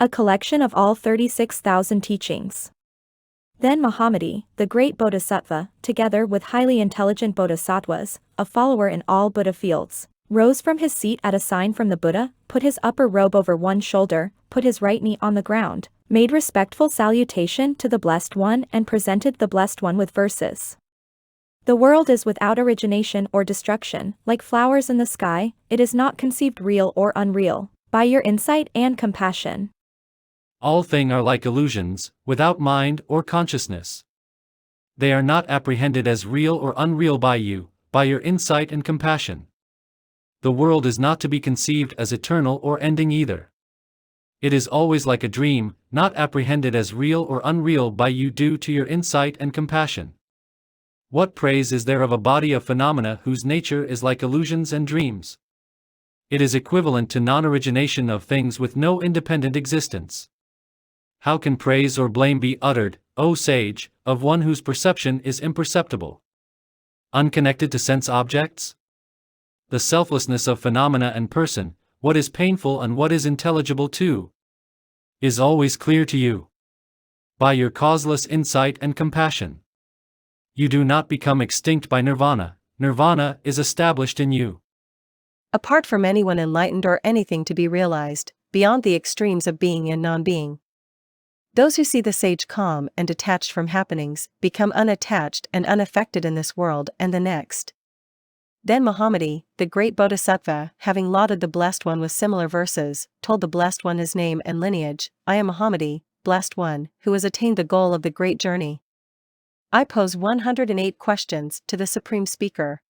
A collection of all 36,000 teachings. Then Mahamati, the great Bodhisattva, together with highly intelligent bodhisattvas, a follower in all Buddha fields, rose from his seat at a sign from the Buddha, put his upper robe over one shoulder, put his right knee on the ground, made respectful salutation to the Blessed One and presented the Blessed One with verses. The world is without origination or destruction, like flowers in the sky, it is not conceived real or unreal, by your insight and compassion. All things are like illusions, without mind or consciousness. They are not apprehended as real or unreal by you, by your insight and compassion. The world is not to be conceived as eternal or ending either. It is always like a dream, not apprehended as real or unreal by you due to your insight and compassion. What praise is there of a body of phenomena whose nature is like illusions and dreams? It is equivalent to non-origination of things with no independent existence. How can praise or blame be uttered, O sage, of one whose perception is imperceptible, unconnected to sense objects? The selflessness of phenomena and person, what is painful and what is intelligible too, is always clear to you. By your causeless insight and compassion, you do not become extinct by nirvana, nirvana is established in you. Apart from anyone enlightened or anything to be realized, beyond the extremes of being and non-being. Those who see the sage calm and detached from happenings, become unattached and unaffected in this world and the next. Then Mahamati, the great Bodhisattva, having lauded the Blessed One with similar verses, told the Blessed One his name and lineage, I am Mahamati, Blessed One, who has attained the goal of the great journey. I pose 108 questions to the Supreme Speaker.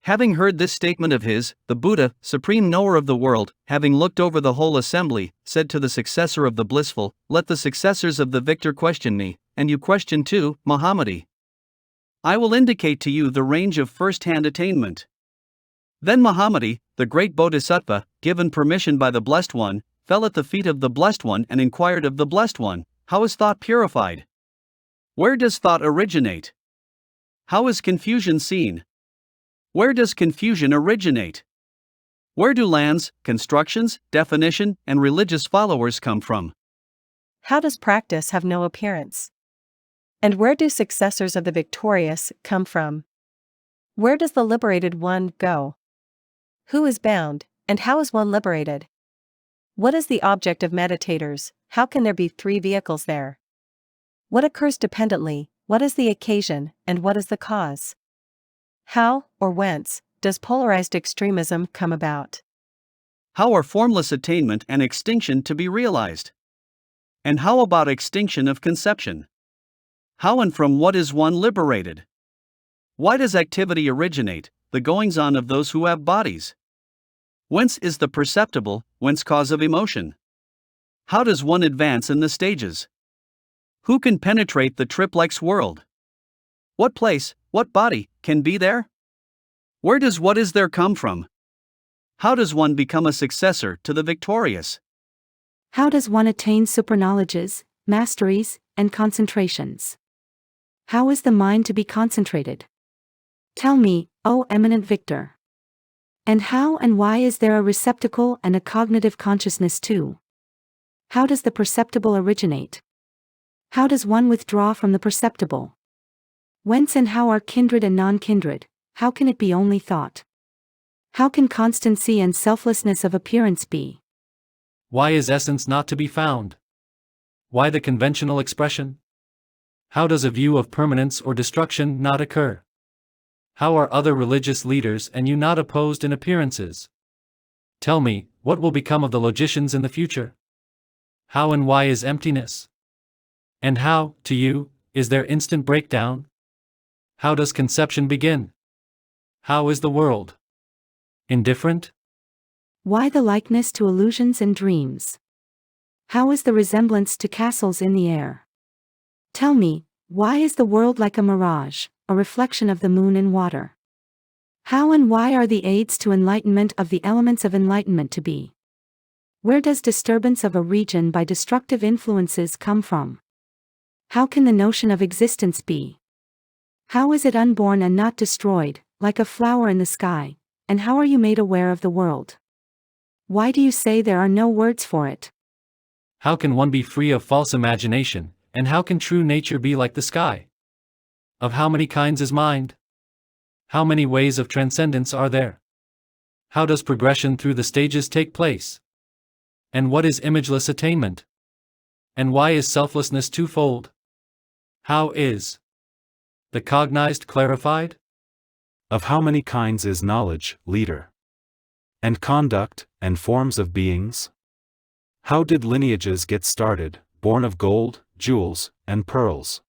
Having heard this statement of his, the Buddha, supreme knower of the world, having looked over the whole assembly, said to the successor of the blissful, let the successors of the victor question me, and you question too, Mahamati. I will indicate to you the range of first-hand attainment. Then Mahamati, the great Bodhisattva, given permission by the Blessed One, fell at the feet of the Blessed One and inquired of the Blessed One, how is thought purified? Where does thought originate? How is confusion seen? Where does confusion originate? Where do lands, constructions, definition, and religious followers come from? How does practice have no appearance? And where do successors of the victorious come from? Where does the liberated one go? Who is bound, and how is one liberated? What is the object of meditators? How can there be three vehicles there? What occurs dependently, what is the occasion, and what is the cause? How, or whence, does polarized extremism come about? How are formless attainment and extinction to be realized? And how about extinction of conception? How and from what is one liberated? Why does activity originate, the goings-on of those who have bodies? Whence is the perceptible, whence cause of emotion? How does one advance in the stages? Who can penetrate the triplex world? What place, what body, can be there? Where does what is there come from? How does one become a successor to the victorious? How does one attain superknowledges, masteries, and concentrations? How is the mind to be concentrated? Tell me, O eminent victor. And how and why is there a receptacle and a cognitive consciousness too? How does the perceptible originate? How does one withdraw from the perceptible? Whence and how are kindred and non-kindred? How can it be only thought? How can constancy and selflessness of appearance be? Why is essence not to be found? Why the conventional expression? How does a view of permanence or destruction not occur? How are other religious leaders and you not opposed in appearances? Tell me, what will become of the logicians in the future? How and why is emptiness? And how, to you, is there instant breakdown? How does conception begin? How is the world? Indifferent? Why the likeness to illusions and dreams? How is the resemblance to castles in the air? Tell me, why is the world like a mirage, a reflection of the moon in water? How and why are the aids to enlightenment of the elements of enlightenment to be? Where does disturbance of a region by destructive influences come from? How can the notion of existence be? How is it unborn and not destroyed, like a flower in the sky, and how are you made aware of the world? Why do you say there are no words for it? How can one be free of false imagination, and how can true nature be like the sky? Of how many kinds is mind? How many ways of transcendence are there? How does progression through the stages take place? And what is imageless attainment? And why is selflessness twofold? How is the cognized clarified? Of how many kinds is knowledge, leader? And conduct, and forms of beings? How did lineages get started, born of gold, jewels, and pearls?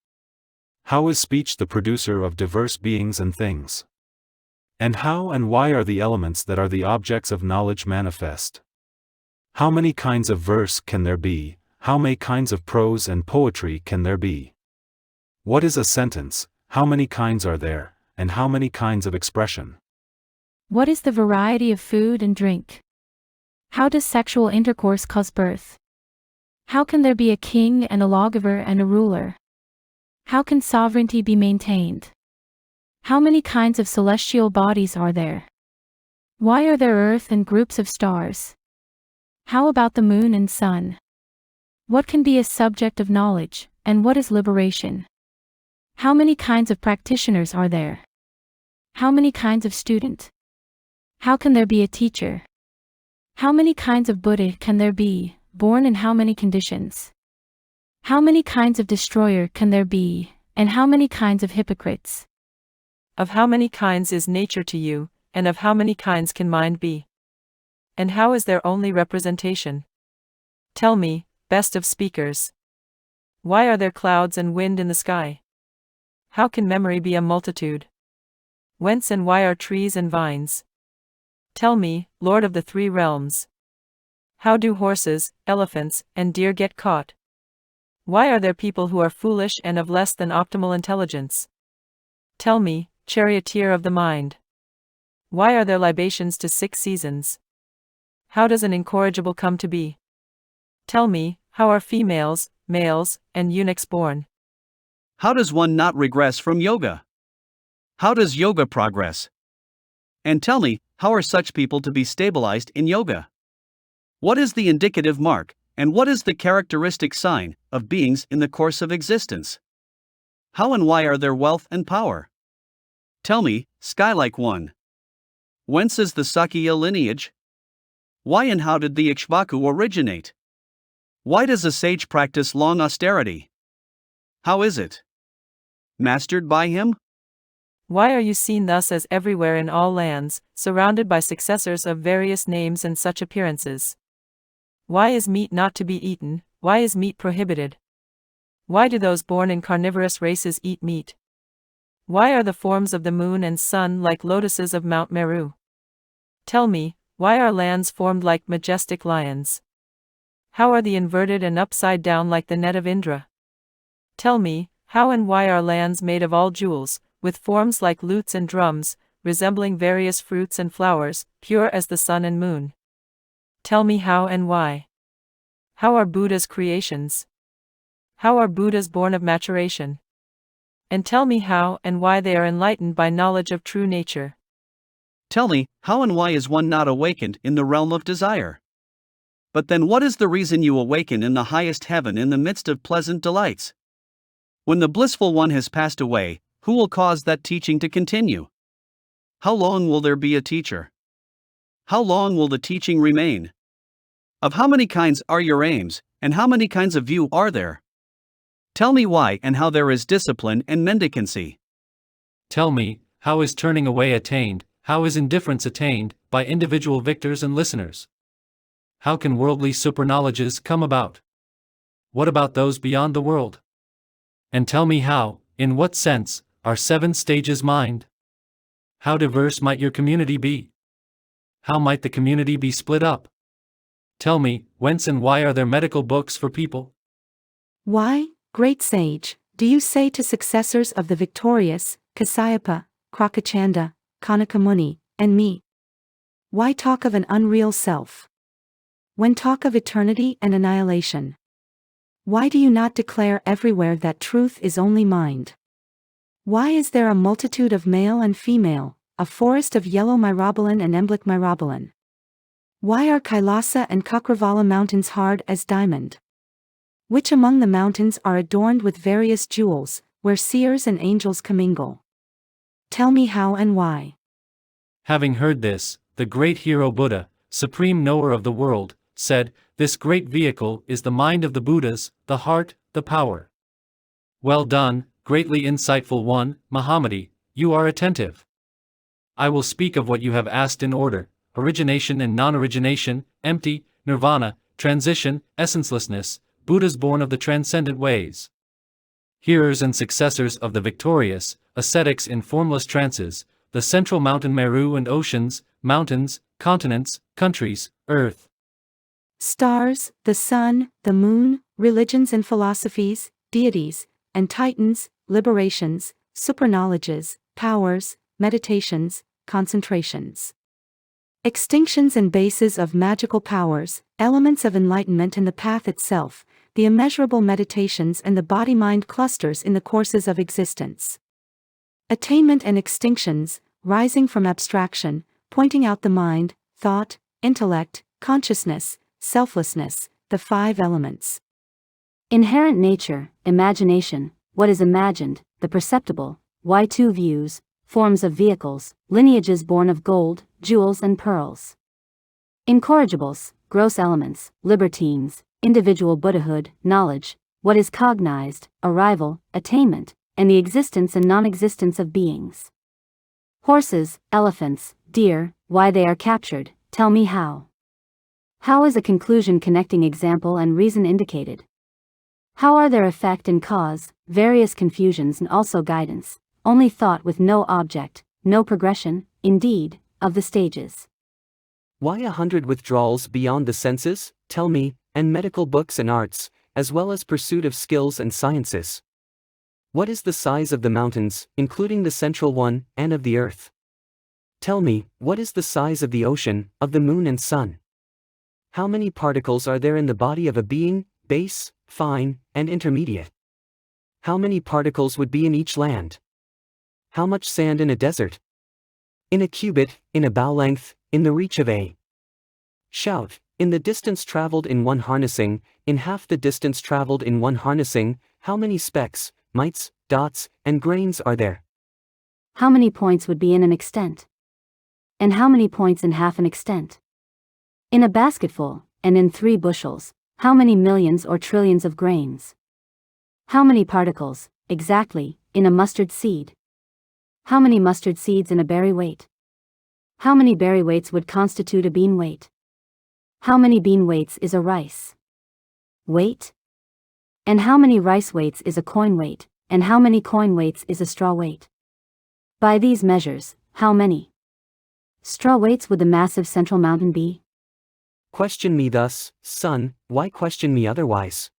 How is speech the producer of diverse beings and things? And how and why are the elements that are the objects of knowledge manifest? How many kinds of verse can there be? How many kinds of prose and poetry can there be? What is a sentence? How many kinds are there, and how many kinds of expression? What is the variety of food and drink? How does sexual intercourse cause birth? How can there be a king and a lawgiver and a ruler? How can sovereignty be maintained? How many kinds of celestial bodies are there? Why are there earth and groups of stars? How about the moon and sun? What can be a subject of knowledge, and what is liberation? How many kinds of practitioners are there? How many kinds of student? How can there be a teacher? How many kinds of Buddha can there be, born in how many conditions? How many kinds of destroyer can there be, and how many kinds of hypocrites? Of how many kinds is nature to you, and of how many kinds can mind be? And how is there only representation? Tell me, best of speakers. Why are there clouds and wind in the sky? How can memory be a multitude? Whence and why are trees and vines? Tell me, Lord of the three realms. How do horses, elephants, and deer get caught? Why are there people who are foolish and of less than optimal intelligence? Tell me, charioteer of the mind. Why are there libations to 6 seasons? How does an incorrigible come to be? Tell me, how are females, males, and eunuchs born? How does one not regress from yoga? How does yoga progress? And tell me, how are such people to be stabilized in yoga? What is the indicative mark, and what is the characteristic sign, of beings in the course of existence? How and why are there wealth and power? Tell me, sky-like one. Whence is the Sakya lineage? Why and how did the Ikshvaku originate? Why does a sage practice long austerity? How is it mastered by him? Why are you seen thus as everywhere in all lands, surrounded by successors of various names and such appearances? Why is meat not to be eaten? Why is meat prohibited? Why do those born in carnivorous races eat meat? Why are the forms of the moon and sun like lotuses of Mount Meru? Tell me, why are lands formed like majestic lions? How are the inverted and upside down like the net of Indra? Tell me, how and why are lands made of all jewels, with forms like lutes and drums, resembling various fruits and flowers, pure as the sun and moon? Tell me how and why. How are Buddha's creations? How are Buddhas born of maturation? And tell me how and why they are enlightened by knowledge of true nature. Tell me, how and why is one not awakened in the realm of desire? But then what is the reason you awaken in the highest heaven in the midst of pleasant delights? When the blissful one has passed away, who will cause that teaching to continue? How long will there be a teacher? How long will the teaching remain? Of how many kinds are your aims, and how many kinds of you are there? Tell me why and how there is discipline and mendicancy. Tell me, how is turning away attained, how is indifference attained, by individual victors and listeners? How can worldly superknowledges come about? What about those beyond the world? And tell me how, in what sense, are 7 stages mind? How diverse might your community be? How might the community be split up? Tell me, whence and why are there medical books for people? Why, great sage, do you say to successors of the victorious, Kasyapa, Krakachanda, Kanakamuni, and me? Why talk of an unreal self? When talk of eternity and annihilation? Why do you not declare everywhere that truth is only mind? Why is there a multitude of male and female, a forest of yellow myrobalan and emblic myrobalan? Why are Kailasa and Kakravala mountains hard as diamond? Which among the mountains are adorned with various jewels, where seers and angels commingle? Tell me how and why. Having heard this, the great hero Buddha, supreme knower of the world, said, "This great vehicle is the mind of the Buddhas, the heart, the power." Well done, greatly insightful one, Mahamati, you are attentive. I will speak of what you have asked in order: origination and non-origination, empty, nirvana, transition, essencelessness, Buddhas born of the transcendent ways. Hearers and successors of the victorious, ascetics in formless trances, the central mountain Meru and oceans, mountains, continents, countries, earth. Stars, the sun, the moon, religions and philosophies, deities, and titans, liberations, superknowledges, powers, meditations, concentrations. Extinctions and bases of magical powers, elements of enlightenment and the path itself, the immeasurable meditations and the body-mind clusters in the courses of existence. Attainment and extinctions, rising from abstraction, pointing out the mind, thought, intellect, consciousness, selflessness, the five elements. Inherent nature, imagination, what is imagined, the perceptible, Y2 views, forms of vehicles, lineages born of gold, jewels and pearls. Incorrigibles, gross elements, libertines, individual Buddhahood, knowledge, what is cognized, arrival, attainment, and the existence and non-existence of beings. Horses, elephants, deer, why they are captured, tell me how. How is a conclusion connecting example and reason indicated? How are their effect and cause, various confusions and also guidance, only thought with no object, no progression, indeed, of the stages. Why 100 withdrawals beyond the senses, tell me, and medical books and arts, as well as pursuit of skills and sciences? What is the size of the mountains, including the central one, and of the earth? Tell me, what is the size of the ocean, of the moon and sun? How many particles are there in the body of a being, base, fine, and intermediate? How many particles would be in each land? How much sand in a desert? In a cubit, in a bow length, in the reach of a shout, in the distance traveled in one harnessing, in half the distance traveled in one harnessing, how many specks, mites, dots, and grains are there? How many points would be in an extent? And how many points in half an extent? In a basketful, and in 3 bushels, how many millions or trillions of grains? How many particles, exactly, in a mustard seed? How many mustard seeds in a berry weight? How many berry weights would constitute a bean weight? How many bean weights is a rice weight? And how many rice weights is a coin weight, and how many coin weights is a straw weight? By these measures, how many straw weights would the massive central mountain be? Question me thus, son, why question me otherwise?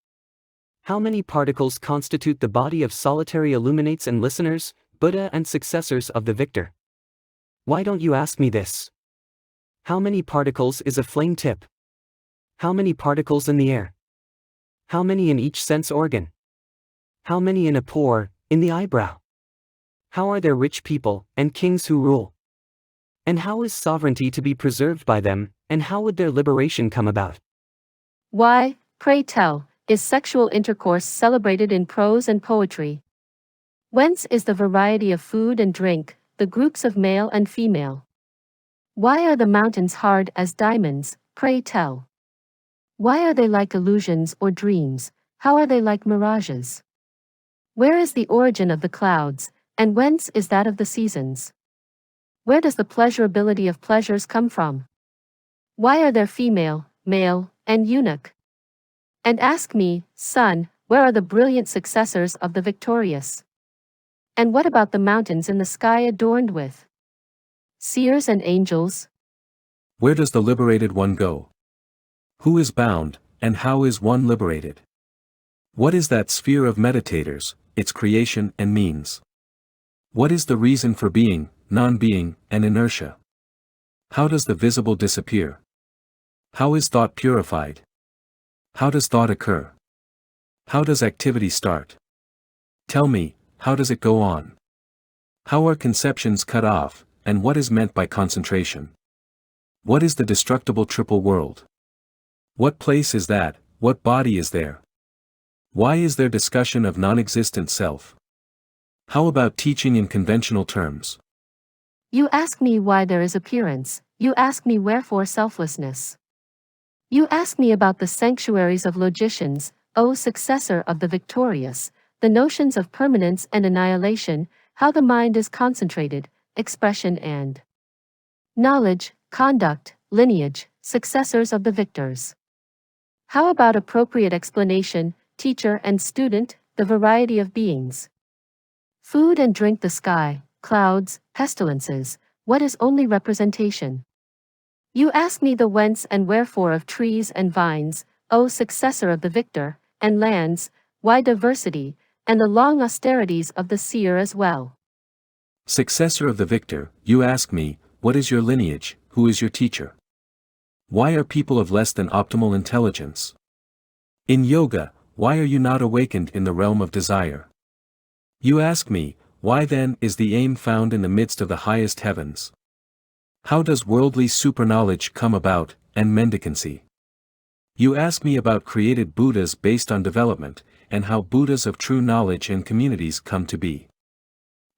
How many particles constitute the body of solitary illuminates and listeners, Buddha and successors of the victor? Why don't you ask me this? How many particles is a flame tip? How many particles in the air? How many in each sense organ? How many in a pore, in the eyebrow? How are there rich people, and kings who rule? And how is sovereignty to be preserved by them, and how would their liberation come about? Why, pray tell, is sexual intercourse celebrated in prose and poetry? Whence is the variety of food and drink, the groups of male and female? Why are the mountains hard as diamonds, pray tell? Why are they like illusions or dreams, how are they like mirages? Where is the origin of the clouds, and whence is that of the seasons? Where does the pleasurability of pleasures come from? Why are there female, male, and eunuch? And ask me, son, where are the brilliant successors of the victorious? And what about the mountains in the sky adorned with seers and angels? Where does the liberated one go? Who is bound, and how is one liberated? What is that sphere of meditators, its creation and means? What is the reason for being, non-being, and inertia? How does the visible disappear? How is thought purified? How does thought occur? How does activity start? Tell me, how does it go on? How are conceptions cut off, and what is meant by concentration? What is the destructible triple world? What place is that, what body is there? Why is there discussion of non-existent self? How about teaching in conventional terms? You ask me why there is appearance, you ask me wherefore selflessness. You ask me about the sanctuaries of logicians, O successor of the victorious, the notions of permanence and annihilation, how the mind is concentrated, expression and knowledge, conduct, lineage, successors of the victors. How about appropriate explanation, teacher and student, the variety of beings? Food and drink, the sky, clouds, pestilences, what is only representation? You ask me the whence and wherefore of trees and vines, O successor of the victor, and lands, why diversity, and the long austerities of the seer as well. Successor of the victor, you ask me, what is your lineage, who is your teacher? Why are people of less than optimal intelligence? In yoga, why are you not awakened in the realm of desire? You ask me, why then is the aim found in the midst of the highest heavens? How does worldly superknowledge come about, and mendicancy? You ask me about created Buddhas based on development, and how Buddhas of true knowledge and communities come to be.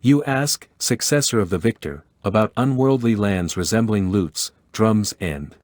You ask, successor of the victor, about unworldly lands resembling lutes, drums and